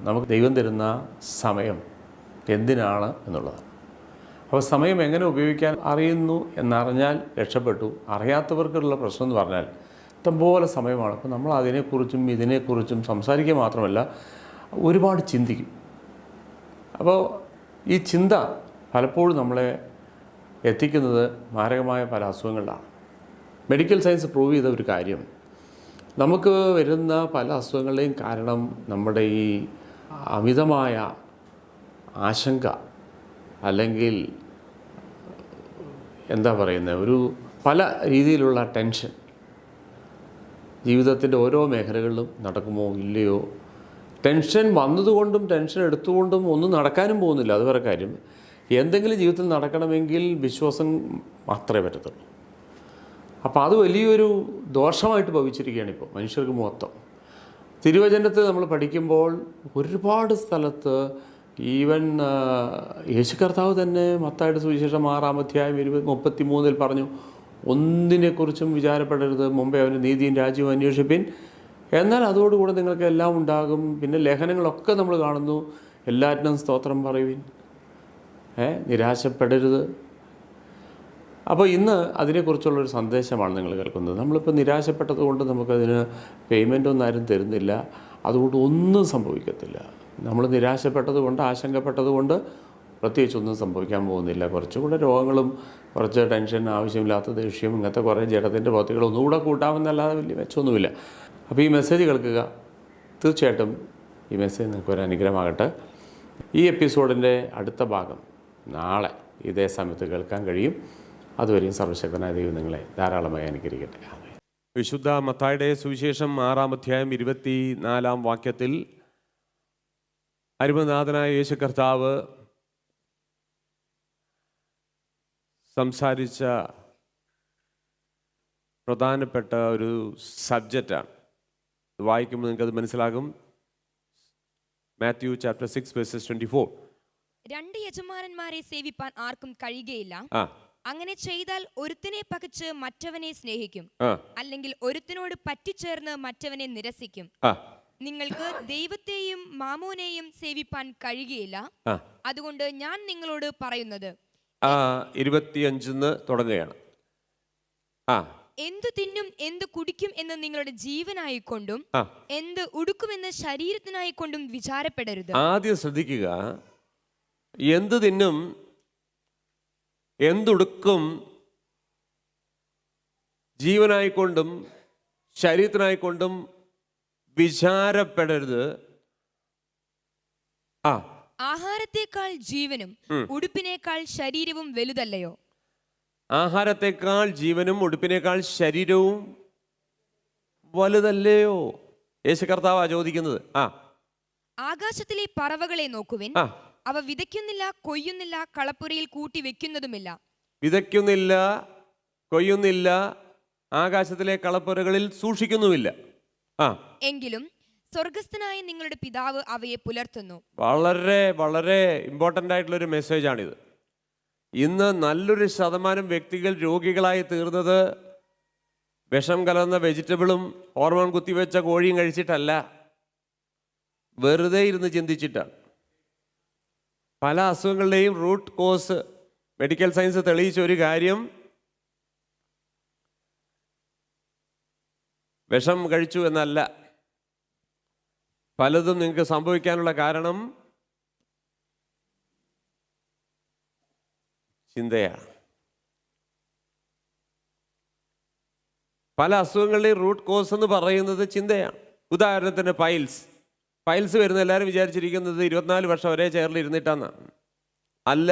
നമുക്ക് ദൈവം തരുന്ന സമയം എന്തിനാണ് എന്നുള്ളതാണ്. അപ്പോൾ സമയം എങ്ങനെ ഉപയോഗിക്കാൻ അറിയുന്നു എന്നറിഞ്ഞാൽ രക്ഷപ്പെട്ടു. അറിയാത്തവർക്കുള്ള പ്രശ്നം എന്ന് പറഞ്ഞാൽ ഇഷ്ടംപോലെ സമയമാണ്. അപ്പോൾ നമ്മൾ അതിനെക്കുറിച്ചും ഇതിനെക്കുറിച്ചും സംസാരിക്കുക മാത്രമല്ല ഒരുപാട് ചിന്തിക്കും. അപ്പോൾ ഈ ചിന്ത പലപ്പോഴും നമ്മളെ എത്തിക്കുന്നത് മാരകമായ പല അസുഖങ്ങളിലാണ്. മെഡിക്കൽ സയൻസ് പ്രൂവ് ചെയ്ത ഒരു കാര്യം, നമുക്ക് വരുന്ന പല അസുഖങ്ങളുടെയും കാരണം നമ്മുടെ ഈ അമിതമായ ആശങ്ക, അല്ലെങ്കിൽ എന്താ പറയുന്നത്, ഒരു പല രീതിയിലുള്ള ടെൻഷൻ ജീവിതത്തിൻ്റെ ഓരോ മേഖലകളിലും നടക്കുമോ ഇല്ലയോ, ടെൻഷൻ വന്നതുകൊണ്ടും ടെൻഷൻ എടുത്തുകൊണ്ടും ഒന്നും നടക്കാനും പോകുന്നില്ല. അത് വേറെ കാര്യം. എന്തെങ്കിലും ജീവിതത്തിൽ നടക്കണമെങ്കിൽ വിശ്വാസം മാത്രമേ പറ്റത്തുള്ളൂ. അപ്പോൾ അത് വലിയൊരു ദോഷമായിട്ട് ഭവിച്ചിരിക്കുകയാണ് ഇപ്പോൾ മനുഷ്യർക്ക് മൊത്തം. തിരുവചനത്തിൽ നമ്മൾ പഠിക്കുമ്പോൾ ഒരുപാട് സ്ഥലത്ത് ഈവൻ യേശു കർത്താവ് തന്നെ മത്തായിയുടെ സുവിശേഷം 6-ാം അധ്യായം 33 പറഞ്ഞു, ഒന്നിനെക്കുറിച്ചും വിചാരപ്പെടരുത്, മുമ്പേ അവൻ്റെ നീതിയും രാജ്യവും അന്വേഷിപ്പിൻ, എന്നാൽ അതോടുകൂടെ നിങ്ങൾക്ക് എല്ലാം ഉണ്ടാകും. പിന്നെ ലേഖനങ്ങളൊക്കെ നമ്മൾ കാണുന്നു, എല്ലാറ്റിനും സ്തോത്രം പറയുവിൻ, നിരാശപ്പെടരുത്. അപ്പോൾ ഇന്ന് അതിനെക്കുറിച്ചുള്ളൊരു സന്ദേശമാണ് നിങ്ങൾ കേൾക്കുന്നത്. നമ്മളിപ്പോൾ നിരാശപ്പെട്ടത് കൊണ്ട് നമുക്കതിന് പേയ്മെൻ്റ് ഒന്നും ആരും തരുന്നില്ല, അതുകൊണ്ട് ഒന്നും സംഭവിക്കത്തില്ല. നമ്മൾ നിരാശപ്പെട്ടത് കൊണ്ട്, ആശങ്കപ്പെട്ടത് കൊണ്ട് പ്രത്യേകിച്ചൊന്നും സംഭവിക്കാൻ പോകുന്നില്ല. കുറച്ചുകൂടെ രോഗങ്ങളും കുറച്ച് ടെൻഷൻ, ആവശ്യമില്ലാത്ത ദേഷ്യം, ഇങ്ങനത്തെ കുറേ ജഡത്തിൻ്റെ പ്രവൃത്തികൾ ഒന്നുകൂടെ കൂട്ടാമെന്നല്ലാതെ വലിയ മെച്ചമൊന്നുമില്ല. അപ്പോൾ ഈ മെസ്സേജ് കേൾക്കുക. തീർച്ചയായിട്ടും ഈ മെസ്സേജ് നിങ്ങൾക്ക് ഒരു അനുഗ്രഹമാകട്ടെ. ഈ എപ്പിസോഡിൻ്റെ അടുത്ത ഭാഗം നാളെ ഇതേ സമയത്ത് കേൾക്കാൻ കഴിയും. അതുവരെയും സർവശക്തനായ ദൈവം നിങ്ങളെ ധാരാളമായി അനുഗ്രഹിക്കട്ടെ. വിശുദ്ധ മത്തായിയുടെ സുവിശേഷം 6-ാം അധ്യായം 24-ാം വാക്യത്തിൽ അരുമനാഥനായ യേശു കർത്താവ് സംസാരിച്ച പ്രധാനപ്പെട്ട ഒരു സബ്ജക്റ്റാണ്. വായിക്കുമ്പോൾ നിങ്ങൾക്കത് മനസ്സിലാകും. Matthew chapter 6:24. 2 യജമാനന്മാരെ സേവിപ്പാൻ ആർക്കും കഴിയുകയില്ല. അങ്ങനെ ചെയ്താൽ ഒരുത്തിനെ പകച്ച് മറ്റവനെ സ്നേഹിക്കും, അല്ലെങ്കിൽ ഒരുത്തിനോട് പറ്റിച്ചേർന്ന് മറ്റവനെ നിരസിക്കും. നിങ്ങൾക്ക് ദൈവത്തെയും മാമോനെയും സേവിപ്പാൻ കഴിയുകയില്ല. അതുകൊണ്ട് ഞാൻ നിങ്ങളോട് പറയുന്നത്, 25 തുടങ്ങുകയാണ്. എന്തു തിന്നും എന്തു കുടിക്കും എന്ന് നിങ്ങളുടെ ജീവനായിക്കൊണ്ടും എന്ത് ഉടുക്കുമെന്ന് ശരീരത്തിനായിക്കൊണ്ടും വിചാരപ്പെടരുത്. ആദ്യം ശ്രദ്ധിക്കുക, എന്തു തിന്നും എന്തുടുക്കും ജീവനായിക്കൊണ്ടും ശരീരത്തിനായിക്കൊണ്ടും വിചാരപ്പെടരുത്. ആഹാരത്തെക്കാൾ ജീവനും ഉടുപ്പിനേക്കാൾ ശരീരവും വലുതല്ലയോ? ആഹാരത്തെക്കാൾ ജീവനും ഉടുപ്പിനേക്കാൾ ശരീരവും വലുതല്ലയോ? യേശു കർത്താവാ ചോദിക്കുന്നത്. ആകാശത്തിലെ പറവകളെ നോക്കുവിൻ, അവ വിതയ്ക്കുന്നില്ല, കൊയ്യുന്നില്ല, കളപ്പുരയിൽ കൂട്ടി വെക്കുന്നതുമില്ല. വിതയ്ക്കുന്നില്ല, കൊയ്യുന്നില്ല, ആകാശത്തിലെ കളപ്പുരകളിൽ സൂക്ഷിക്കുന്നുമില്ല. എങ്കിലും സ്വർഗസ്ഥനായ നിങ്ങളുടെ പിതാവ് അവയെ പുലർത്തുന്നു. വളരെ വളരെ ഇമ്പോർട്ടൻ്റ് ആയിട്ടുള്ളൊരു മെസ്സേജാണിത്. ഇന്ന് നല്ലൊരു ശതമാനം വ്യക്തികൾ രോഗികളായി തീർന്നത് വിഷം കലർന്ന വെജിറ്റബിളും ഹോർമോൺ കുത്തിവെച്ച കോഴിയും കഴിച്ചിട്ടല്ല, വെറുതെ ഇരുന്ന് ചിന്തിച്ചിട്ടാണ്. പല അസുഖങ്ങളുടെയും റൂട്ട് കോസ് മെഡിക്കൽ സയൻസ് തെളിയിച്ച ഒരു കാര്യം, വിഷം കഴിച്ചു എന്നല്ല. പലതും നിങ്ങൾക്ക് സംഭവിക്കാനുള്ള കാരണം ചിന്തയാണ്. പല അസുഖങ്ങളുടെയും റൂട്ട് കോസ് എന്ന് പറയുന്നത് ചിന്തയാണ്. ഉദാഹരണത്തിന് പൈൽസ് വരുന്ന എല്ലാവരും വിചാരിച്ചിരിക്കുന്നത് 24 വർഷം ഒരേ ചെയറിൽ ഇരുന്നിട്ടാണ്. അല്ല.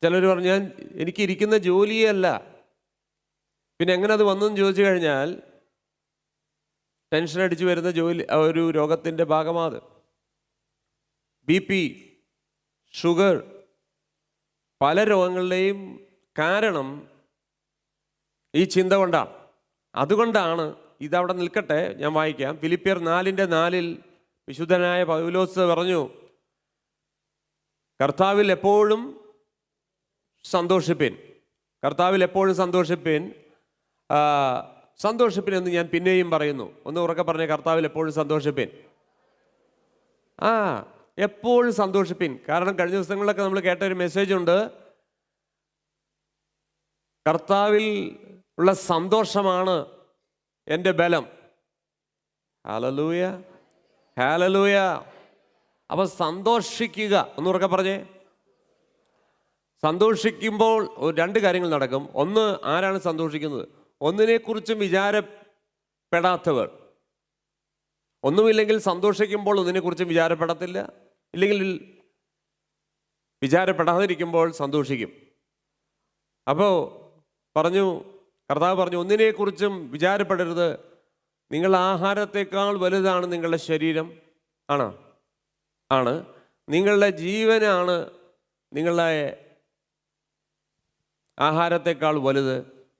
ചിലർ പറഞ്ഞാൽ എനിക്ക് ഇരിക്കുന്ന ജോലിയേ അല്ല. പിന്നെ എങ്ങനെ അത് വന്നെന്ന് ചോദിച്ചു കഴിഞ്ഞാൽ ടെൻഷൻ അടിച്ച് വരുന്ന ഒരു രോഗത്തിൻ്റെ ഭാഗമാണ്. BP, ഷുഗർ, പല രോഗങ്ങളുടെയും കാരണം ഈ ചിന്ത കൊണ്ടാണ്. അതുകൊണ്ടാണ് ഇതവിടെ നിൽക്കട്ടെ, ഞാൻ വായിക്കാം. ഫിലിപ്പിയർ 4:4 വിശുദ്ധനായ പൗലോസ് പറഞ്ഞു, കർത്താവിൽ എപ്പോഴും സന്തോഷിപ്പിൻ, കർത്താവിൽ എപ്പോഴും സന്തോഷിപ്പിൻ, സന്തോഷിപ്പിൻ എന്ന് ഞാൻ പിന്നെയും പറയുന്നു. ഒന്ന് ഉറക്കെ പറഞ്ഞേ, കർത്താവിൽ എപ്പോഴും സന്തോഷിപ്പിൻ. എപ്പോഴും സന്തോഷിപ്പിൻ. കാരണം കഴിഞ്ഞ ദിവസങ്ങളിലൊക്കെ നമ്മൾ കേട്ട ഒരു മെസ്സേജ് ഉണ്ട്, കർത്താവിൽ ഉള്ള സന്തോഷമാണ് എൻ്റെ ബലം. Hallelujah, hallelujah. അപ്പൊ സന്തോഷിക്കുക. ഒന്നുറക്കെ പറഞ്ഞേ. സന്തോഷിക്കുമ്പോൾ രണ്ട് കാര്യങ്ങൾ നടക്കും. ഒന്ന്, ആരാണ് സന്തോഷിക്കുന്നത്? ഒന്നിനെക്കുറിച്ചും വിചാരപ്പെടാത്തവർ. ഒന്നുമില്ലെങ്കിൽ സന്തോഷിക്കുമ്പോൾ ഒന്നിനെക്കുറിച്ചും വിചാരപ്പെടത്തില്ല, ഇല്ലെങ്കിൽ വിചാരപ്പെടാതിരിക്കുമ്പോൾ സന്തോഷിക്കും. അപ്പോൾ കർത്താവ് പറഞ്ഞു, ഒന്നിനെക്കുറിച്ചും വിചാരപ്പെടരുത്. നിങ്ങളുടെ ആഹാരത്തെക്കാൾ വലുതാണ് നിങ്ങളുടെ ശരീരം. ആണ്. നിങ്ങളുടെ ജീവനാണ് നിങ്ങളുടെ ആഹാരത്തെക്കാൾ വലുത്.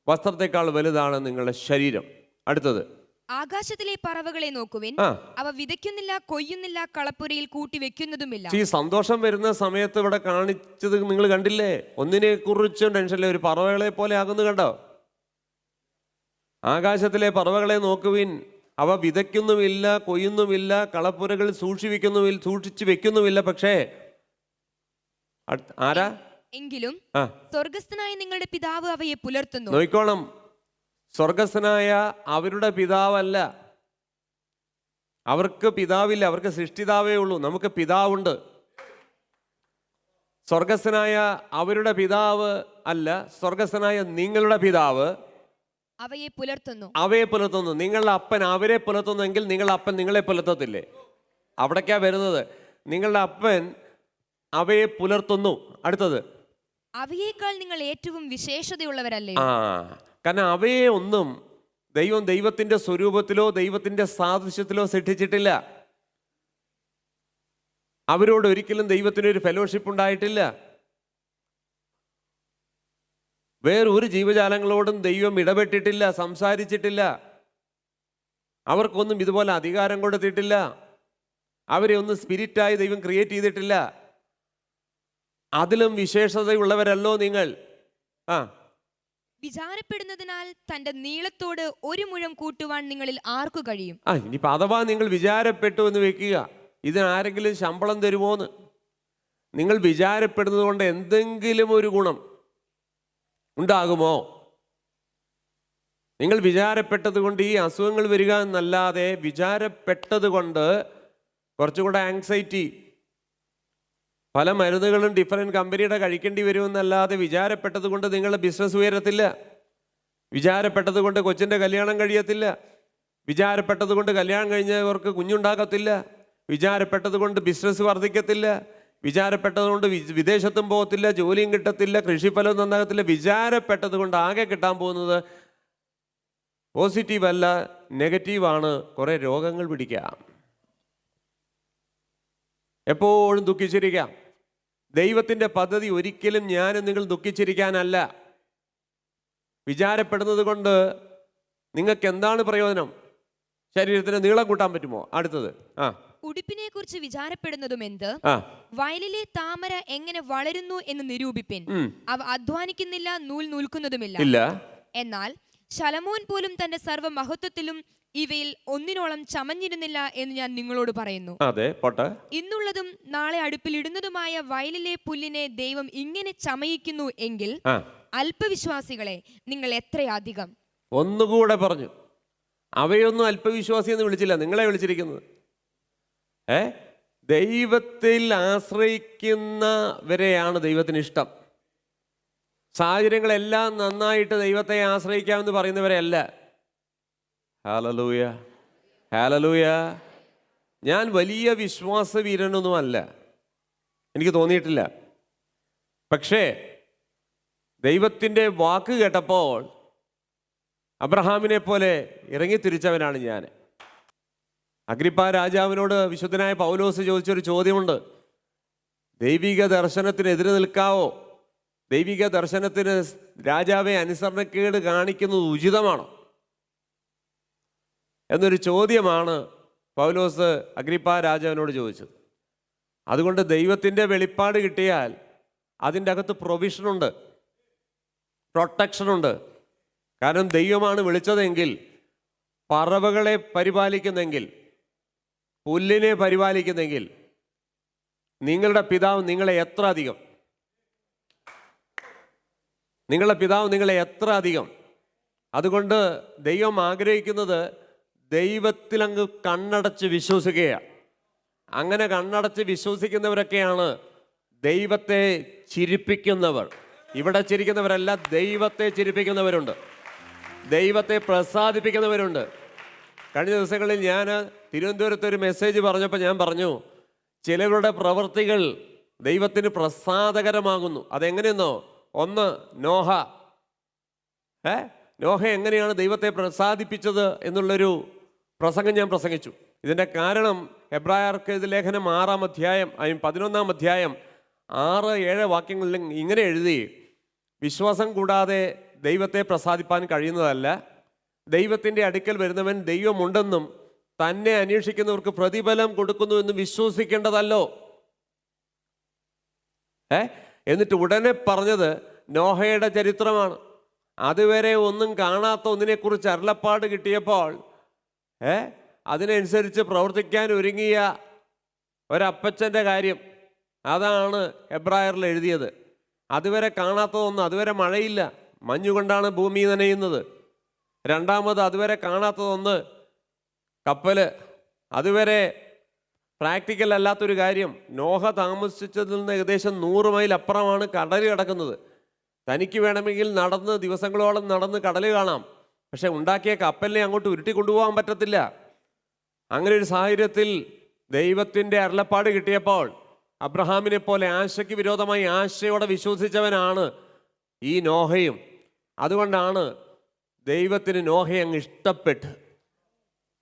വസ്ത്രത്തെക്കാൾ വലുതാണ് നിങ്ങളുടെ ശരീരം. അടുത്തത്, ആകാശത്തിലെ പറവകളെ നോക്കുവിൻ, അവ വിതയ്ക്കുന്നില്ല, കൊയ്യുന്നില്ല, കളപ്പുരയിൽ കൂട്ടി വെക്കുന്നതുമില്ല. ഈ സന്തോഷം വരുന്ന സമയത്ത് ഇവിടെ കാണിച്ചത് നിങ്ങൾ കണ്ടില്ലേ? ഒന്നിനെ കുറിച്ചും ടെൻഷനില്ല. ഒരു പറവകളെ പോലെ ആകുന്നു, കണ്ടോ? ആകാശത്തിലെ പറവകളെ നോക്കുവിൻ, അവ വിതയ്ക്കുന്നുമില്ല, കൊയ്യുന്നുമില്ല, കളപ്പുരകൾ സൂക്ഷിച്ചു വെക്കുന്നുമില്ല. പക്ഷേ ആരാ? എങ്കിലും സ്വർഗസ്ഥനായ നിങ്ങളുടെ പിതാവ് അവയെ പുലർത്തുന്നു. നോയിക്കോണം, സ്വർഗസ്ഥനായ അവരുടെ പിതാവല്ല. അവർക്ക് പിതാവില്ല, അവർക്ക് സൃഷ്ടിതാവേ ഉള്ളൂ. നമുക്ക് പിതാവുണ്ട്. സ്വർഗസ്ഥനായ അവരുടെ പിതാവ് അല്ല, സ്വർഗസ്ഥനായ നിങ്ങളുടെ പിതാവ് അവയെ പുലർത്തുന്നു. നിങ്ങളുടെ അപ്പൻ അവരെ പുലർത്തുന്നെങ്കിൽ നിങ്ങളുടെ അപ്പൻ നിങ്ങളെ പുലർത്തത്തില്ലേ? അവിടേക്കാ വരുന്നത്. നിങ്ങളുടെ അപ്പൻ അവയെ പുലർത്തുന്നു. അടുത്തത്, അവയേക്കാൾ നിങ്ങൾ ഏറ്റവും വിശേഷതയുള്ളവരല്ലേ? കാരണം അവയെ ഒന്നും ദൈവത്തിന്റെ സ്വരൂപത്തിലോ ദൈവത്തിന്റെ സാദൃശ്യത്തിലോ സൃഷ്ടിച്ചിട്ടില്ല. അവരോട് ഒരിക്കലും ദൈവത്തിനൊരു ഫെലോഷിപ്പ് ഉണ്ടായിട്ടില്ല. വേറൊരു ജീവജാലങ്ങളോടും ദൈവം ഇടപെട്ടിട്ടില്ല, സംസാരിച്ചിട്ടില്ല. അവർക്കൊന്നും ഇതുപോലെ അധികാരം കൊടുത്തിട്ടില്ല. അവരെ ഒന്നും സ്പിരിറ്റായി ദൈവം ക്രിയേറ്റ് ചെയ്തിട്ടില്ല. അതിലും വിശേഷതയുള്ളവരല്ലോ നിങ്ങൾ. വിചാരപ്പെടുന്നതിനാൽ തന്റെ നീളത്തോട് ഒരു മുഴം കൂട്ടുവാൻ നിങ്ങളിൽ ആർക്കു കഴിയും? ഇനിയിപ്പോ അഥവാ നിങ്ങൾ വിചാരപ്പെട്ടു എന്ന് വെക്കുക, ഇതിനാരെങ്കിലും ശമ്പളം തരുമോന്ന്? നിങ്ങൾ വിചാരപ്പെടുന്നത് കൊണ്ട് എന്തെങ്കിലും ഒരു ഗുണം ഉണ്ടാകുമോ? നിങ്ങൾ വിചാരപ്പെട്ടത് കൊണ്ട് ഈ അസുഖങ്ങൾ വരിക എന്നല്ലാതെ, വിചാരപ്പെട്ടത് കൊണ്ട് കുറച്ചുകൂടെ ആങ്സൈറ്റി, പല മരുന്നുകളും ഡിഫറെൻറ്റ് കമ്പനിയുടെ കഴിക്കേണ്ടി വരുമെന്നല്ലാതെ, വിചാരപ്പെട്ടത് കൊണ്ട് നിങ്ങളുടെ ബിസിനസ് ഉയരത്തില്ല. വിചാരപ്പെട്ടത് കൊണ്ട് കൊച്ചിൻ്റെ കല്യാണം കഴിയത്തില്ല. വിചാരപ്പെട്ടത് കൊണ്ട് കല്യാണം കഴിഞ്ഞവർക്ക് കുഞ്ഞുണ്ടാകത്തില്ല. വിചാരപ്പെട്ടത് കൊണ്ട് ബിസിനസ് വർദ്ധിക്കത്തില്ല. വിചാരപ്പെട്ടത് കൊണ്ട് വിദേശത്തും പോകത്തില്ല, ജോലിയും കിട്ടത്തില്ല, കൃഷിഫലവും നന്നാകത്തില്ല. വിചാരപ്പെട്ടത് കൊണ്ട് ആകെ കിട്ടാൻ പോകുന്നത് പോസിറ്റീവ് അല്ല, നെഗറ്റീവാണ്. കുറേ രോഗങ്ങൾ പിടിക്കാം. എപ്പോഴും ദുഃഖിച്ചിരിക്കാം. ദൈവത്തിൻ്റെ പദ്ധതി ഒരിക്കലും ഞാനും നിങ്ങൾ ദുഃഖിച്ചിരിക്കാനല്ല. വിചാരപ്പെടുന്നത് കൊണ്ട് നിങ്ങൾക്ക് എന്താണ് പ്രയോജനം? ശരീരത്തിന് നീളം കൂട്ടാൻ പറ്റുമോ? അടുത്തത്, ഉടുപ്പിനെ കുറിച്ച് വിചാരപ്പെടുന്നതും എന്ത്? വയലിലെ താമര എങ്ങനെ വളരുന്നു എന്ന് നിരൂപിപ്പിൻ. അവ അധ്വാനിക്കുന്നില്ല, നൂൽ നൂൽക്കുന്നതുമില്ല. എന്നാൽ ശലോമോൻ പോലും തന്റെ സർവ്വ മഹത്വത്തിലും ഇവയിൽ ഒന്നിനോളം ചമഞ്ഞിരുന്നില്ല എന്ന് ഞാൻ നിങ്ങളോട് പറയുന്നു. ഇന്നുള്ളതും നാളെ അടുപ്പിലിടുന്നതുമായ വയലിലെ പുല്ലിനെ ദൈവം ഇങ്ങനെ ചമയിക്കുന്നു എങ്കിൽ അല്പവിശ്വാസികളെ നിങ്ങൾ എത്രയധികം. ഒന്നുകൂടെ പറഞ്ഞു, അവയൊന്നും അല്പവിശ്വാസി എന്ന് വിളിച്ചില്ല, നിങ്ങളെ വിളിച്ചിരിക്കുന്നത്. ദൈവത്തിൽ ആശ്രയിക്കുന്നവരെയാണ് ദൈവത്തിന് ഇഷ്ടം. സാഹചര്യങ്ങളെല്ലാം നന്നായിട്ട് ദൈവത്തെ ആശ്രയിക്കാമെന്ന് പറയുന്നവരെയല്ല. Hallelujah, hallelujah. ഞാൻ വലിയ വിശ്വാസവീരനൊന്നുമല്ല, എനിക്ക് തോന്നിയിട്ടില്ല. പക്ഷേ ദൈവത്തിൻ്റെ വാക്ക് കേട്ടപ്പോൾ അബ്രഹാമിനെ പോലെ ഇറങ്ങിത്തിരിച്ചവനാണ് ഞാൻ. അഗ്രിപ്പാ രാജാവിനോട് വിശുദ്ധനായ പൗലോസ് ചോദിച്ചൊരു ചോദ്യമുണ്ട്. ദൈവിക ദർശനത്തിന് എതിര് നിൽക്കാവോ? ദൈവിക ദർശനത്തിന് രാജാവെ അനുസരണക്കേട് കാണിക്കുന്നത് ഉചിതമാണോ എന്നൊരു ചോദ്യമാണ് പൗലോസ് അഗ്രിപ്പാ രാജാവിനോട് ചോദിച്ചത്. അതുകൊണ്ട് ദൈവത്തിൻ്റെ വെളിപ്പാട് കിട്ടിയാൽ അതിൻ്റെ അകത്ത് പ്രൊവിഷനുണ്ട്, പ്രൊട്ടക്ഷനുണ്ട്. കാരണം ദൈവമാണ് വിളിച്ചതെങ്കിൽ, പറവകളെ പരിപാലിക്കുന്നെങ്കിൽ, പുല്ലിനെ പരിപാലിക്കുന്നെങ്കിൽ, നിങ്ങളുടെ പിതാവ് നിങ്ങളെ എത്ര അധികം, നിങ്ങളുടെ പിതാവ് നിങ്ങളെ എത്ര അധികം. അതുകൊണ്ട് ദൈവം ആഗ്രഹിക്കുന്നത് ദൈവത്തിലങ്ങ് കണ്ണടച്ച് വിശ്വസിക്കുകയാണ്. അങ്ങനെ കണ്ണടച്ച് വിശ്വസിക്കുന്നവരൊക്കെയാണ് ദൈവത്തെ ചിരിപ്പിക്കുന്നവർ. ഇവിടെ ചിരിക്കുന്നവരല്ല, ദൈവത്തെ ചിരിപ്പിക്കുന്നവരുണ്ട്, ദൈവത്തെ പ്രസാദിപ്പിക്കുന്നവരുണ്ട്. കഴിഞ്ഞ ദിവസങ്ങളിൽ ഞാൻ തിരുവനന്തപുരത്ത് ഒരു മെസ്സേജ് പറഞ്ഞപ്പോൾ ഞാൻ പറഞ്ഞു, ചിലവരുടെ പ്രവൃത്തികൾ ദൈവത്തിന് പ്രസാദകരമാകുന്നു. അതെങ്ങനെയെന്നോ, ഒന്ന് നോഹ. നോഹ എങ്ങനെയാണ് ദൈവത്തെ പ്രസാദിപ്പിച്ചത് എന്നുള്ളൊരു പ്രസംഗം ഞാൻ പ്രസംഗിച്ചു. ഇതിൻ്റെ കാരണം എബ്രായർക്ക് ലേഖനം 6-ാം അധ്യായം 11-ാം അധ്യായം 6-7 വാക്യങ്ങളിൽ ഇങ്ങനെ എഴുതി, വിശ്വാസം കൂടാതെ ദൈവത്തെ പ്രസാദിപ്പാൻ കഴിയുന്നതല്ല. ദൈവത്തിൻ്റെ അടുക്കൽ വരുന്നവൻ ദൈവമുണ്ടെന്നും തന്നെ അന്വേഷിക്കുന്നവർക്ക് പ്രതിഫലം കൊടുക്കുന്നു എന്ന് വിശ്വസിക്കേണ്ടതല്ലോ. എന്നിട്ട് ഉടനെ പറഞ്ഞത് നോഹയുടെ ചരിത്രമാണ്. അതുവരെ ഒന്നും കാണാത്ത ഒന്നിനെക്കുറിച്ച് അരുളപ്പാട് കിട്ടിയപ്പോൾ അതിനനുസരിച്ച് പ്രവർത്തിക്കാൻ ഒരുങ്ങിയ ഒരപ്പച്ചൻ്റെ കാര്യം, അതാണ് എബ്രായറിൽ എഴുതിയത്. അതുവരെ കാണാത്തതൊന്നും, അതുവരെ മഴയില്ല, മഞ്ഞുകൊണ്ടാണ് ഭൂമി നനയുന്നത്. രണ്ടാമത് അതുവരെ കാണാത്തതൊന്ന് കപ്പൽ, അതുവരെ പ്രാക്ടിക്കൽ അല്ലാത്തൊരു കാര്യം. നോഹ താമസിച്ചതിൽ നിന്ന് ഏകദേശം 100 മൈൽ അപ്പുറമാണ് കടൽ കിടക്കുന്നത്. തനിക്ക് വേണമെങ്കിൽ നടന്ന് ദിവസങ്ങളോളം നടന്ന് കടൽ കാണാം, പക്ഷെ ഉണ്ടാക്കിയ കപ്പലിനെ അങ്ങോട്ട് ഉരുട്ടി കൊണ്ടുപോകാൻ പറ്റത്തില്ല. അങ്ങനെ ഒരു സാഹചര്യത്തിൽ ദൈവത്തിൻ്റെ അരുളപ്പാട് കിട്ടിയപ്പോൾ അബ്രഹാമിനെ പോലെ ആശയ്ക്ക് വിരോധമായി ആശയോടെ വിശ്വസിച്ചവനാണ് ഈ നോഹയും. അതുകൊണ്ടാണ് ദൈവത്തിന് നോഹയെ അങ്ങ് ഇഷ്ടപ്പെട്ട്.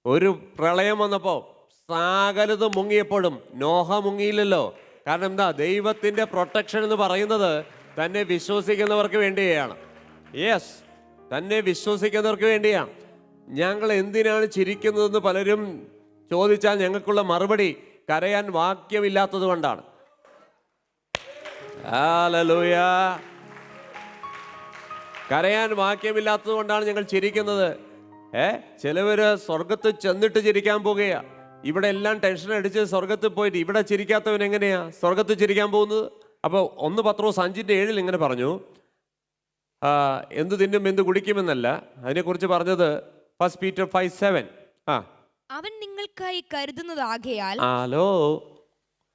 ഒരു പ്രളയം വന്നപ്പോൾ സകലതും മുങ്ങിയപ്പോഴും നോഹ മുങ്ങിയില്ലല്ലോ. കാരണം എന്താ? ദൈവത്തിൻ്റെ പ്രൊട്ടക്ഷൻ എന്ന് പറയുന്നത് തന്നെ വിശ്വസിക്കുന്നവർക്ക് വേണ്ടിയാണ്. യെസ്, തന്നെ വിശ്വസിക്കുന്നവർക്ക് വേണ്ടിയാണ്. ഞങ്ങൾ എന്തിനാണ് ചിരിക്കുന്നതെന്ന് പലരും ചോദിച്ചാൽ ഞങ്ങൾക്കുള്ള മറുപടി കരയാൻ വാക്യമില്ലാത്തത് കൊണ്ടാണ്. ഹല്ലേലൂയ. കരയാൻ വാക്യമില്ലാത്തത് കൊണ്ടാണ് ഞങ്ങൾ ചിരിക്കുന്നത്. ചിലവര് സ്വർഗത്ത് ചെന്നിട്ട് ചിരിക്കാൻ പോകുകയാണ്. ഇവിടെ എല്ലാം ടെൻഷൻ അടിച്ച് സ്വർഗത്ത് പോയിട്ട് ഇവിടെ ചിരിക്കാത്തവൻ എങ്ങനെയാ സ്വർഗത്ത് ചിരിക്കാൻ പോകുന്നത്? അപ്പോൾ 1 പത്രോസ് 5:7 ഇങ്ങനെ പറഞ്ഞു, എന്ത് തിന്നും എന്ത് കുടിക്കുമെന്നല്ല, അതിനെക്കുറിച്ച് പറഞ്ഞത് 1 പീറ്റർ 5:7. അവൻ നിങ്ങൾക്കായി കരുതുന്നതാകയാൽ,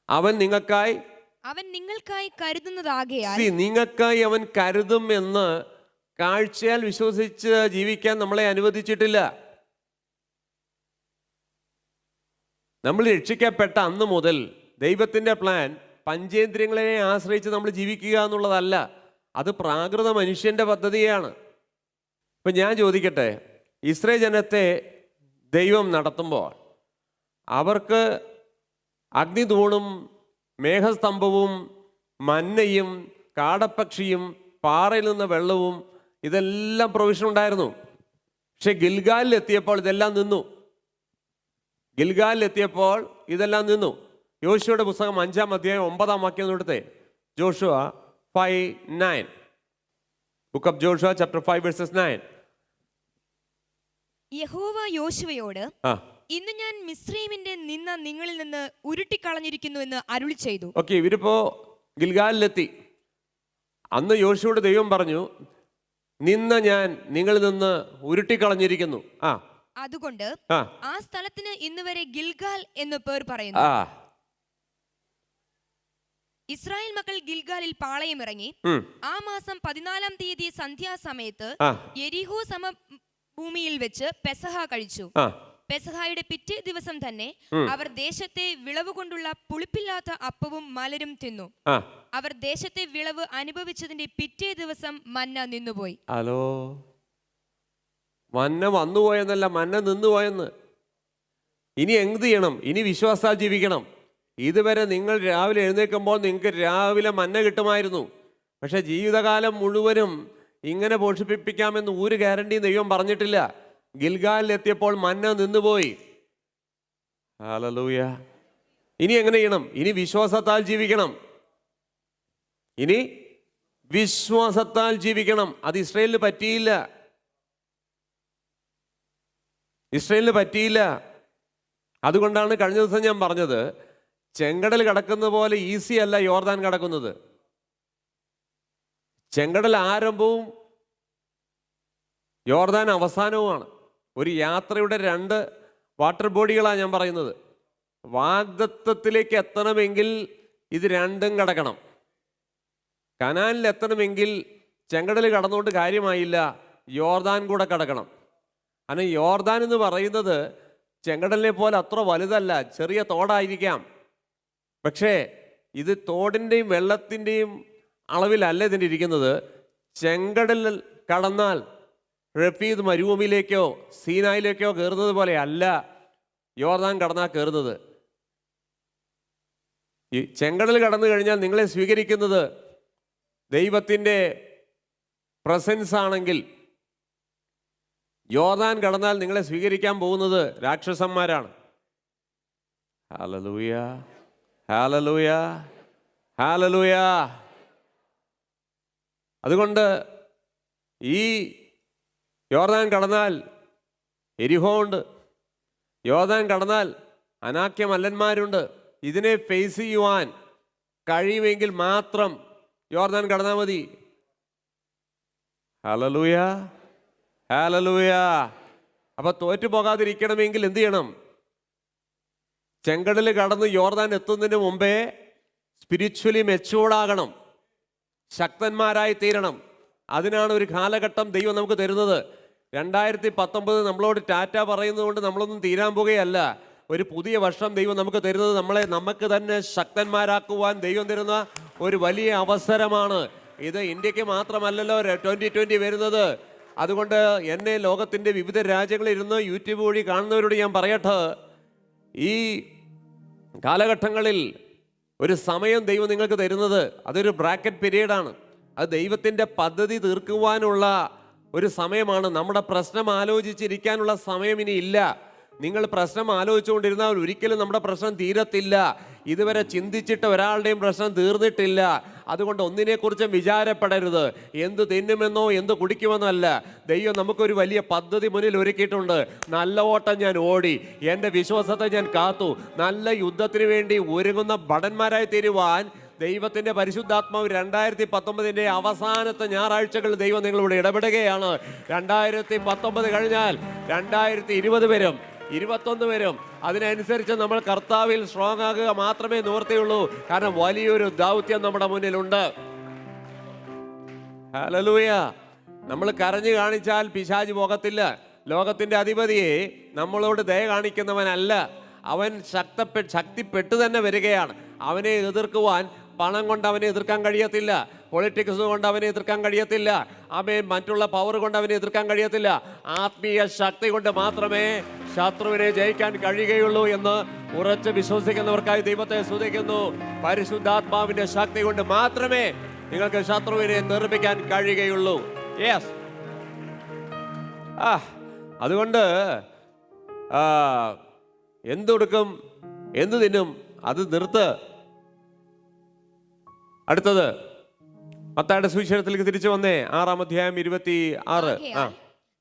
അവൻ നിങ്ങൾക്കായി കരുതുന്നതാകയാൽ, നിങ്ങൾക്കായി അവൻ കരുതും എന്ന് കാഴ്ചയാൽ വിശ്വസിച്ച് ജീവിക്കാൻ നമ്മളെ അനുവദിച്ചിട്ടില്ല. നമ്മൾ രക്ഷിക്കപ്പെട്ട അന്ന് മുതൽ ദൈവത്തിൻ്റെ പ്ലാൻ പഞ്ചേന്ദ്രിയങ്ങളെ ആശ്രയിച്ച് നമ്മൾ ജീവിക്കുക എന്നുള്ളതല്ല, അത് പ്രാകൃത മനുഷ്യൻ്റെ പദ്ധതിയാണ്. ഇപ്പം ഞാൻ ചോദിക്കട്ടെ, ഇസ്രായേൽ ജനത്തെ ദൈവം നടത്തുമ്പോൾ അവർക്ക് അഗ്നിതൂണും മേഘസ്തംഭവും മന്നയും കാടപ്പക്ഷിയും പാറയിൽ നിന്ന് വെള്ളവും ഇതെല്ലാം പ്രൊവിഷൻ ഉണ്ടായിരുന്നു. പക്ഷെ ഗിൽഗാലിലെത്തിയപ്പോൾ ഇതെല്ലാം നിന്നു. ഗിൽഗാലിലെത്തിയപ്പോൾ ഇതെല്ലാം നിന്നു. യോശുവയുടെ പുസ്തകം 5-ാം അധ്യായം 9-ാം വാക്യം തൊട്ടേ, Joshua 5:9. Book of Joshua chapter 5 versus 9. യഹോവ യോശുവയോട്, ഇന്ന് ഞാൻ മിസ്രയീമിന്റെ നിന്ന നിങ്ങളിൽ നിന്ന് ഉരുട്ടിക്കളഞ്ഞിരിക്കുന്നു എന്ന് അരുളി ചെയ്തു. ഓക്കെ, ഇവരിപ്പോ ഗിൽഗാലിലെത്തി. അന്ന് യോശുവയോട് ദൈവം പറഞ്ഞു, നിന്ന ഞാൻ നിങ്ങളിൽ നിന്ന് ഉരുട്ടിക്കളഞ്ഞിരിക്കുന്നു. അതുകൊണ്ട് ആ സ്ഥലത്തിന് ഇന്നുവരെ ഗിൽഗാൽ എന്ന് പേർ പറയുന്നു. ഇസ്രായേൽ മക്കൾ ഗിൽഗാലിൽ പാളയമിറങ്ങി ആ മാസം 14-ാം തീയതി സന്ധ്യാസമയത്ത് യെരിഹോ സമഭൂമിയിൽ വെച്ച് പെസഹ കഴിച്ചു. പെസഹായുടെ പിറ്റേ ദിവസം തന്നെ അവർ ദേശത്തെ വിളവ് കൊണ്ടുള്ള പുളിപ്പില്ലാത്ത അപ്പവും മലരും തിന്നു. അവർ ദേശത്തെ വിളവ് അനുഭവിച്ചതിന്റെ പിറ്റേ ദിവസം മന്ന നിന്നുപോയി. മന്ന വന്നുപോയെന്നല്ല, മന്ന നിന്നുപോയെന്ന്. ഇനി എന്ത് ചെയ്യണം? ഇനി വിശ്വാസാൽ ജീവിക്കണം. ഇതുവരെ നിങ്ങൾ രാവിലെ എഴുന്നേൽക്കുമ്പോൾ നിങ്ങൾക്ക് രാവിലെ മന്ന കിട്ടുമായിരുന്നു. പക്ഷെ ജീവിതകാലം മുഴുവനും ഇങ്ങനെ പോഷിപ്പിക്കാമെന്ന് ഒരു ഗ്യാരണ്ടിയും ദൈവം പറഞ്ഞിട്ടില്ല. ഗിൽഗാലിലെത്തിയപ്പോൾ മന്ന നിന്നുപോയി. ഹല്ലേലൂയ. ഇനി എങ്ങനെ ചെയ്യണം? ഇനി വിശ്വാസത്താൽ ജീവിക്കണം. ഇനി വിശ്വാസത്താൽ ജീവിക്കണം. അത് ഇസ്രായേലിന് പറ്റിയില്ല. ഇസ്രായേലിന് പറ്റിയില്ല. അതുകൊണ്ടാണ് കഴിഞ്ഞ ദിവസം ഞാൻ പറഞ്ഞത്, ചെങ്കടൽ കടക്കുന്ന പോലെ ഈസി അല്ല യോർദാൻ കടക്കുന്നത്. ചെങ്കടൽ ആരംഭവും യോർദാൻ അവസാനവുമാണ്. ഒരു യാത്രയുടെ 2 വാട്ടർ ബോഡികളാണ് ഞാൻ പറയുന്നത്. വാഗ്ദത്തത്തിലേക്ക് എത്തണമെങ്കിൽ ഇത് രണ്ടും കടക്കണം. കനാനിൽ എത്തണമെങ്കിൽ ചെങ്കടൽ കടന്നുകൊണ്ട് കാര്യമായില്ല, യോർദാൻ കൂടെ കടക്കണം. കാരണം യോർദാൻ എന്ന് പറയുന്നത് ചെങ്കടലിനെ പോലെ അത്ര വലുതല്ല, ചെറിയ തോടായിരിക്കാം. പക്ഷേ ഇത് തോടിൻ്റെയും വെള്ളത്തിൻ്റെയും അളവിലല്ല ഇതിൻ്റെ ഇരിക്കുന്നത്. ചെങ്കടൽ കടന്നാൽ റഫീദ് മരുഭൂമിയിലേക്കോ സീനായിലേക്കോ കയറുന്നത് പോലെ അല്ല യോർദാൻ കടന്നാൽ കയറുന്നത്. ഈ ചെങ്കടൽ കടന്നു കഴിഞ്ഞാൽ നിങ്ങളെ സ്വീകരിക്കുന്നത് ദൈവത്തിൻ്റെ പ്രസൻസ് ആണെങ്കിൽ, യോർദാൻ കടന്നാൽ നിങ്ങളെ സ്വീകരിക്കാൻ പോകുന്നത് രാക്ഷസന്മാരാണ്. Hallelujah, hallelujah, hallelujah. അതുകൊണ്ട് ഈ യോർദാൻ കടന്നാൽ എരിഹോ ഉണ്ട്, യോർദാൻ കടന്നാൽ അനാക്യ മല്ലന്മാരുണ്ട്. ഇതിനെ ഫേസ് ചെയ്യുവാൻ കഴിയുമെങ്കിൽ മാത്രം യോർദാൻ കടന്നാൽ മതി. Hallelujah, hallelujah. അപ്പൊ തോറ്റു പോകാതിരിക്കണമെങ്കിൽ എന്ത് ചെയ്യണം? ചെങ്കടൽ കടന്ന് യോർദാൻ എത്തുന്നതിന് മുമ്പേ സ്പിരിച്വലി മെച്ചൂർഡാകണം, ശക്തന്മാരായി തീരണം. അതിനാണ് ഒരു കാലഘട്ടം ദൈവം നമുക്ക് തരുന്നത്. 2019 നമ്മളോട് ടാറ്റ പറയുന്നത് കൊണ്ട് നമ്മളൊന്നും തീരാൻ പോകുകയല്ല. ഒരു പുതിയ വർഷം ദൈവം നമുക്ക് തരുന്നത് നമുക്ക് തന്നെ ശക്തന്മാരാക്കുവാൻ ദൈവം തരുന്ന ഒരു വലിയ അവസരമാണ്. ഇത് ഇന്ത്യക്ക് മാത്രമല്ലല്ലോ 2020 വരുന്നത്. അതുകൊണ്ട് എന്നെ ലോകത്തിൻ്റെ വിവിധ രാജ്യങ്ങളിൽ ഇരുന്ന് യൂട്യൂബ് വഴി കാണുന്നവരോട് ഞാൻ പറയട്ടെ, ഈ കാലഘട്ടങ്ങളിൽ ഒരു സമയം ദൈവം നിങ്ങൾക്ക് തരുന്നത് അതൊരു ബ്രാക്കറ്റ് പീരീഡാണ്. അത് ദൈവത്തിൻ്റെ പദ്ധതി തീർക്കുവാനുള്ള ഒരു സമയമാണ്. നമ്മുടെ പ്രശ്നം ആലോചിച്ചിരിക്കാനുള്ള സമയം ഇനി ഇല്ല. നിങ്ങൾ പ്രശ്നം ആലോചിച്ചുകൊണ്ടിരുന്നാൽ ഒരിക്കലും നമ്മുടെ പ്രശ്നം തീരത്തില്ല. ഇതുവരെ ചിന്തിച്ചിട്ട് ഒരാളുടെയും പ്രശ്നം തീർന്നിട്ടില്ല. അതുകൊണ്ട് ഒന്നിനെക്കുറിച്ചും വിചാരപ്പെടരുത്. എന്ത് തിന്നുമെന്നോ എന്ത് കുടിക്കുമെന്നോ അല്ല. ദൈവം നമുക്കൊരു വലിയ പദ്ധതി മുന്നിൽ ഒരുക്കിയിട്ടുണ്ട്. നല്ല ഓട്ടം ഞാൻ ഓടി, എൻ്റെ വിശ്വാസത്തെ ഞാൻ കാത്തു. നല്ല യുദ്ധത്തിന് വേണ്ടി ഒരുങ്ങുന്ന ഭടന്മാരായി തീരുവാൻ ദൈവത്തിൻ്റെ പരിശുദ്ധാത്മാവ് 2019 അവസാനത്തെ ഞായറാഴ്ചകൾ ദൈവം നിങ്ങളിവിടെ ഇടപെടുകയാണ്. 2019 കഴിഞ്ഞാൽ 2020 വരും, 2021 വരും. അതിനനുസരിച്ച് നമ്മൾ കർത്താവിൽ സ്ട്രോങ് ആകുക മാത്രമേ നിവൃത്തിയുള്ളൂ. കാരണം വലിയൊരു ദൗത്യം നമ്മുടെ മുന്നിലുണ്ട്. ഹല്ലേലൂയ. നമ്മൾ കരഞ്ഞു കാണിച്ചാൽ പിശാച് പോകത്തില്ല. ലോകത്തിൻ്റെ അധിപതിയെ നമ്മളോട് ദയ കാണിക്കുന്നവനല്ല, അവൻ ശക്തിപ്പെട്ട് തന്നെ വരികയാണ്. അവനെ എതിർക്കുവാൻ പണം കൊണ്ട് അവനെ എതിർക്കാൻ കഴിയത്തില്ല, പൊളിറ്റിക്സ് കൊണ്ട് അവനെ എതിർക്കാൻ കഴിയത്തില്ല, മറ്റുള്ള പവർ കൊണ്ട് അവനെ എതിർക്കാൻ കഴിയത്തില്ല. ആത്മീയ ശക്തി കൊണ്ട് മാത്രമേ ശത്രുവിനെ ജയിക്കാൻ കഴിയുകയുള്ളൂ എന്ന് ഉറച്ച് വിശ്വസിക്കുന്നവർക്കായി ദൈവത്തെ സ്തുതിക്കുന്നു. പരിശുദ്ധാത്മാവിന്റെ ശക്തി കൊണ്ട് മാത്രമേ നിങ്ങൾക്ക് ശത്രുവിനെ നിർമ്മിക്കാൻ കഴിയുകയുള്ളൂ. യെസ്. അതുകൊണ്ട് എന്തുടുക്കും എന്തു തിന്നും അത് നിർത്ത്. അടുത്തത് മത്തായിയുടെ സുവിശേഷത്തിലേക്ക് തിരിച്ചു വന്നേ, 6-ാം അധ്യായം 26.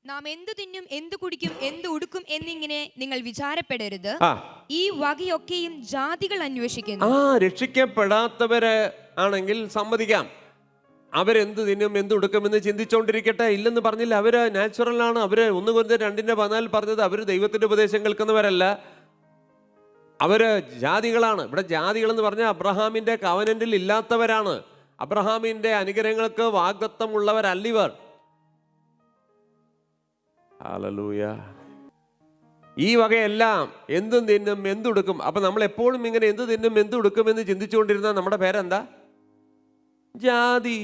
നാം എന്തു തിന്നും എന്തു കുടിക്കും എന്തു ഉടുക്കും എന്നിങ്ങനെ നിങ്ങൾ വിചാരപ്പെടരുത്. ഈ വകയൊക്കെയും ജാതികൾ അന്വേഷിക്കുന്നു. രക്ഷിക്കപ്പെടാത്തവര് ആണെങ്കിൽ സമ്മതിക്കാം, അവരെന്ത് തിന്നും എന്ത് ഉടുക്കുമെന്ന് ചിന്തിച്ചുകൊണ്ടിരിക്കട്ടെ. ഇല്ലെന്ന് പറഞ്ഞില്ല, അവര് നാച്ചുറലാണ്. അവര് 1 കൊരിന്ത്യർ 2:14 പറഞ്ഞത് അവര് ദൈവത്തിന്റെ ഉപദേശം കേൾക്കുന്നവരല്ല, അവര് ജാതികളാണ്. ഇവിടെ ജാതികൾ എന്ന് പറഞ്ഞാൽ അബ്രഹാമിന്റെ കവനന്റിൽ ഇല്ലാത്തവരാണ്, അബ്രഹാമിന്റെ അനുഗ്രഹങ്ങൾക്ക് വാഗ്ദത്തം ഉള്ളവരല്ലിവർ. ഹല്ലേലൂയ. ഈ വകയെല്ലാം എന്തും തിന്നും എന്തുടുക്കും. അപ്പൊ നമ്മൾ എപ്പോഴും ഇങ്ങനെ എന്ത് തിന്നും എന്തുടുക്കും എന്ന് ചിന്തിച്ചുകൊണ്ടിരുന്ന നമ്മുടെ പേരെന്താ? ജാതി.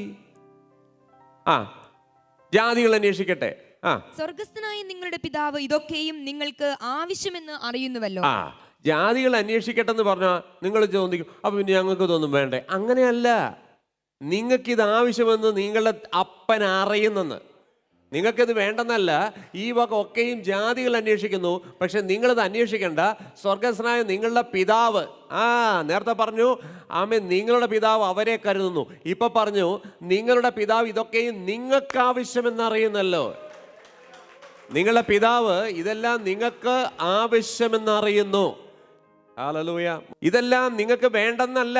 ജാതികൾ അന്വേഷിക്കട്ടെ. സ്വർഗ്ഗസ്ഥനായ നിങ്ങളുടെ പിതാവ് ഇതൊക്കെയും നിങ്ങൾക്ക് ആവശ്യമെന്ന് അറിയുന്നുവല്ലോ. ജാതികൾ അന്വേഷിക്കട്ടെ എന്ന് പറഞ്ഞാൽ നിങ്ങൾ ചോദിക്കും, അപ്പൊ പിന്നെ ഞങ്ങൾക്ക് ഇതൊന്നും വേണ്ടേ? അങ്ങനെയല്ല. നിങ്ങൾക്കിത് ആവശ്യമെന്ന് നിങ്ങളുടെ അപ്പൻ അറിയുന്നെന്ന്. നിങ്ങൾക്കിത് വേണ്ടെന്നല്ല. ഈ വക ഒക്കെയും ജാതികൾ അന്വേഷിക്കുന്നു. പക്ഷെ നിങ്ങളിത് അന്വേഷിക്കേണ്ട. സ്വർഗ്ഗസ്ഥനായ നിങ്ങളുടെ പിതാവ്, നേരത്തെ പറഞ്ഞു നിങ്ങളുടെ പിതാവ് അവരെ കരുതുന്നു. ഇപ്പൊ പറഞ്ഞു നിങ്ങളുടെ പിതാവ് ഇതൊക്കെയും നിങ്ങൾക്ക് ആവശ്യമെന്നറിയുന്നല്ലോ. നിങ്ങളുടെ പിതാവ് ഇതെല്ലാം നിങ്ങൾക്ക് ആവശ്യമെന്നറിയുന്നു. ഹല്ലേലൂയ. ഇതെല്ലാം നിങ്ങൾക്ക് വേണ്ടെന്നല്ല,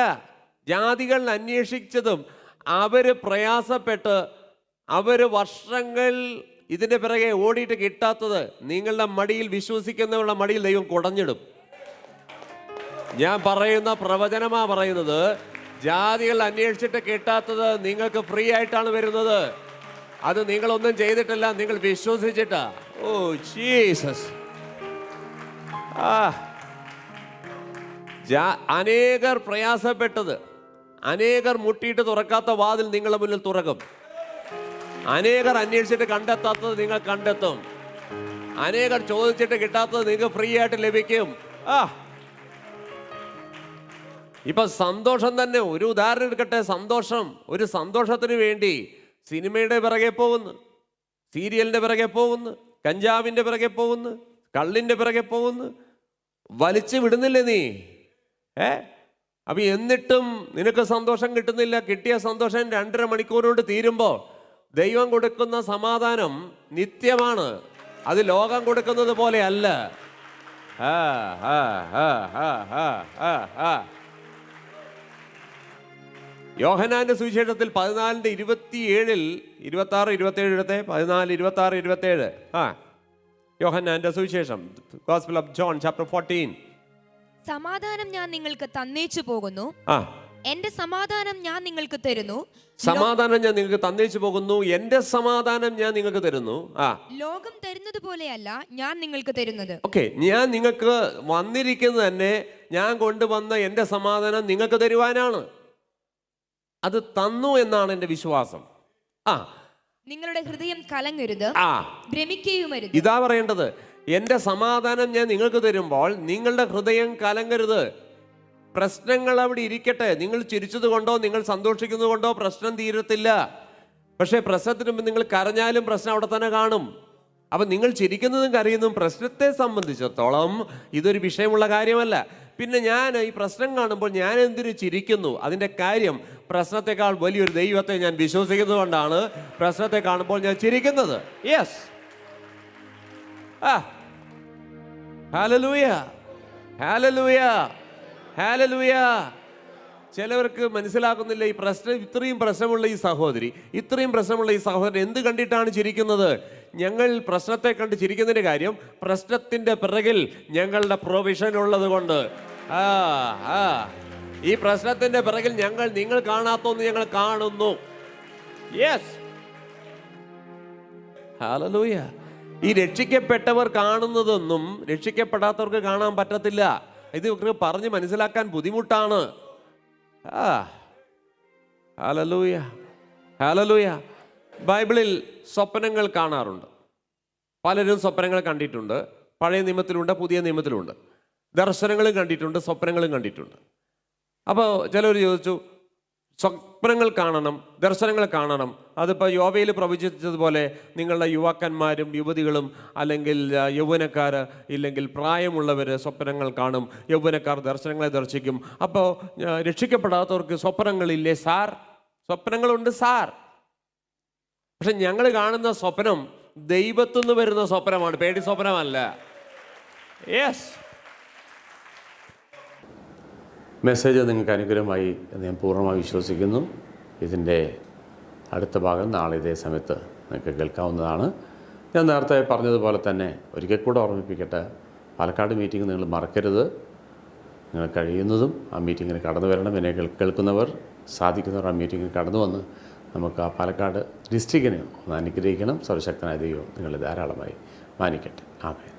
ജാതികൾ അന്വേഷിച്ചതും അവര് പ്രയാസപ്പെട്ട് അവര് വർഷങ്ങൾ ഇതിന്റെ പിറകെ ഓടിയിട്ട് കിട്ടാത്തത് നിങ്ങളുടെ മടിയിൽ, വിശ്വസിക്കുന്നവരുടെ മടിയിൽ ദൈവം കുടഞ്ഞിടും. ഞാൻ പറയുന്ന പ്രവചനമാ പറയുന്നത്. ജാതികൾ അന്വേഷിച്ചിട്ട് കിട്ടാത്തത് നിങ്ങൾക്ക് ഫ്രീ ആയിട്ടാണ് വരുന്നത്. അത് നിങ്ങളൊന്നും ചെയ്തിട്ടില്ല, നിങ്ങൾ വിശ്വസിച്ചിട്ടാ. Oh Jesus. അനേകർ പ്രയാസപ്പെട്ടത്, അനേകർ മുട്ടിയിട്ട് തുറക്കാത്ത വാതിൽ നിങ്ങളുടെ മുന്നിൽ തുറക്കും. അനേകർ അന്വേഷിച്ചിട്ട് കണ്ടെത്താത്തത് നിങ്ങൾ കണ്ടെത്തും. അനേകർ ചോദിച്ചിട്ട് കിട്ടാത്തത് നിങ്ങൾക്ക് ഫ്രീ ആയിട്ട് ലഭിക്കും. ഇപ്പൊ സന്തോഷം തന്നെ, ഒരു ഉദാഹരണം എടുക്കട്ടെ. സന്തോഷം, ഒരു സന്തോഷത്തിന് വേണ്ടി സിനിമയുടെ പിറകെ പോകുന്നു, സീരിയലിന്റെ പിറകെ പോകുന്നു, കഞ്ചാവിന്റെ പിറകെ പോകുന്നു, കള്ളിന്റെ പിറകെ പോകുന്നു. വലിച്ചു വിടുന്നില്ലേ നീ? അപ്പൊ എന്നിട്ടും നിനക്ക് സന്തോഷം കിട്ടുന്നില്ല. കിട്ടിയ സന്തോഷം 2.5 മണിക്കൂർ കൊണ്ട് തീരുമ്പോ ദൈവം കൊടുക്കുന്ന സമാധാനം നിത്യമാണ്. അത് ലോകം കൊടുക്കുന്നത് പോലെ അല്ല. യോഹന്നാന്റെ സുവിശേഷത്തിൽ 14:27 26 27 14 26 27 യോഹന്നാന്റെ സുവിശേഷം, ഗോസ്പൽ ഓഫ് ജോൺ ചാപ്റ്റർ 14. സമാധാനം ഞാൻ നിങ്ങൾക്ക് തന്നേച്ചു പോകുന്നു, എന്റെ സമാധാനം ഞാൻ നിങ്ങൾക്ക് തരുന്നു. സമാധാനം ഞാൻ നിങ്ങൾക്ക് തന്നേച്ചു പോകുന്നു, എന്റെ സമാധാനം ഞാൻ നിങ്ങൾക്ക് തരുന്നു. ലോകം തരുന്നത് പോലെയല്ല ഞാൻ നിങ്ങൾക്ക് തരുന്നത്. ഓക്കെ, ഞാൻ നിങ്ങൾക്ക് വന്നിരിക്കുന്നത് തന്നെ ഞാൻ കൊണ്ടുവന്ന എന്റെ സമാധാനം നിങ്ങൾക്ക് തരുവാനാണ്. അത് തന്നു എന്നാണ് എന്റെ വിശ്വാസം. നിങ്ങളുടെ ഹൃദയം കലങ്ങരുത്, ഭ്രമിക്കുകയുമരുത്. ഇതാ പറയേണ്ടത്. എന്റെ സമാധാനം ഞാൻ നിങ്ങൾക്ക് തരുമ്പോൾ നിങ്ങളുടെ ഹൃദയം കലങ്ങരുത്. പ്രശ്നങ്ങൾ അവിടെ ഇരിക്കട്ടെ. നിങ്ങൾ ചിരിച്ചത് കൊണ്ടോ നിങ്ങൾ സന്തോഷിക്കുന്നത് കൊണ്ടോ പ്രശ്നം തീരത്തില്ല. പക്ഷേ പ്രശ്നത്തിന് മുമ്പ് നിങ്ങൾ കരഞ്ഞാലും പ്രശ്നം അവിടെ തന്നെ കാണും. അപ്പൊ നിങ്ങൾ ചിരിക്കുന്നതും കരയുന്നതും പ്രശ്നത്തെ സംബന്ധിച്ചിടത്തോളം ഇതൊരു വിഷയമുള്ള കാര്യമല്ല. പിന്നെ ഞാൻ ഈ പ്രശ്നം കാണുമ്പോൾ ഞാൻ എന്തിനു ചിരിക്കുന്നു? അതിന്റെ കാര്യം പ്രശ്നത്തെക്കാൾ വലിയൊരു ദൈവത്തെ ഞാൻ വിശ്വസിക്കുന്നത് കൊണ്ടാണ് പ്രശ്നത്തെ കാണുമ്പോൾ ഞാൻ ചിരിക്കുന്നത്. Yes, hallelujah, hallelujah, hallelujah. ചിലവർക്ക് മനസ്സിലാക്കുന്നില്ല ഈ പ്രശ്നം. ഇത്രയും പ്രശ്നമുള്ള ഈ സഹോദരി, ഇത്രയും പ്രശ്നമുള്ള ഈ സഹോദരൻ എന്ത് കണ്ടിട്ടാണ് ചിരിക്കുന്നത്? ഞങ്ങൾ പ്രശ്നത്തെ കണ്ട് ചിരിക്കുന്നതിന്റെ കാര്യം പ്രശ്നത്തിന്റെ പിറകിൽ ഞങ്ങളുടെ പ്രൊവിഷൻ ഉള്ളത് കൊണ്ട്. ഈ പ്രശ്നത്തിന്റെ പിറകിൽ നിങ്ങൾ കാണാത്തൊന്ന് ഞങ്ങൾ കാണുന്നു. Yes, hallelujah. ഈ രക്ഷിക്കപ്പെട്ടവർ കാണുന്നതൊന്നും രക്ഷിക്കപ്പെടാത്തവർക്ക് കാണാൻ പറ്റത്തില്ല. ഇത് പറഞ്ഞ് മനസ്സിലാക്കാൻ ബുദ്ധിമുട്ടാണ്. Hallelujah, hallelujah. ബൈബിളിൽ സ്വപ്നങ്ങൾ കാണാറുണ്ട്. പലരും സ്വപ്നങ്ങൾ കണ്ടിട്ടുണ്ട്. പഴയ നിയമത്തിലുണ്ട്, പുതിയ നിയമത്തിലുണ്ട്. ദർശനങ്ങളും കണ്ടിട്ടുണ്ട്, സ്വപ്നങ്ങളും കണ്ടിട്ടുണ്ട്. അപ്പോൾ ചിലർ ചോദിച്ചു, സ്വപ്നങ്ങൾ കാണണം, ദർശനങ്ങൾ കാണണം, അതിപ്പോൾ യോവയിൽ പ്രവചിച്ചതുപോലെ നിങ്ങളുടെ യുവാക്കന്മാരും യുവതികളും അല്ലെങ്കിൽ യൗവനക്കാർ ഇല്ലെങ്കിൽ പ്രായമുള്ളവർ സ്വപ്നങ്ങൾ കാണും, യൗവനക്കാർ ദർശനങ്ങളെ ദർശിക്കും. അപ്പോൾ രക്ഷിക്കപ്പെടാത്തവർക്ക് സ്വപ്നങ്ങളില്ലേ സാർ? സ്വപ്നങ്ങളുണ്ട് സാർ. പക്ഷെ ഞങ്ങൾ കാണുന്ന സ്വപ്നം ദൈവത്തുനിന്ന് വരുന്ന സ്വപ്നമാണ്, പേടി സ്വപ്നമല്ല. യെസ്. മെസ്സേജ് നിങ്ങൾക്ക് അനുഗ്രഹമായി എന്ന് ഞാൻ പൂർണ്ണമായി വിശ്വസിക്കുന്നു. ഇതിൻ്റെ അടുത്ത ഭാഗം നാളെ ഇതേ സമയത്ത് നിങ്ങൾക്ക് കേൾക്കാവുന്നതാണ്. ഞാൻ നേരത്തെ പറഞ്ഞതുപോലെ തന്നെ ഒരിക്കൽ കൂടെ ഓർമ്മിപ്പിക്കട്ടെ, പാലക്കാട് മീറ്റിംഗ് നിങ്ങൾ മറക്കരുത്. നിങ്ങൾ കഴിയുന്നതും ആ മീറ്റിങ്ങിന് കടന്നു വരണം. എന്നെ കേൾക്കുന്നവർ, സാധിക്കുന്നവർ ആ മീറ്റിങ്ങിന് കടന്നു വന്ന് നമുക്ക് ആ പാലക്കാട് ഡിസ്ട്രിക്റ്റിനെ ഒന്ന് അനുഗ്രഹിക്കണം. സർവശക്തനായ ദൈവം നിങ്ങളെ ധാരാളമായി മാനിക്കട്ടെ. ആമേൻ.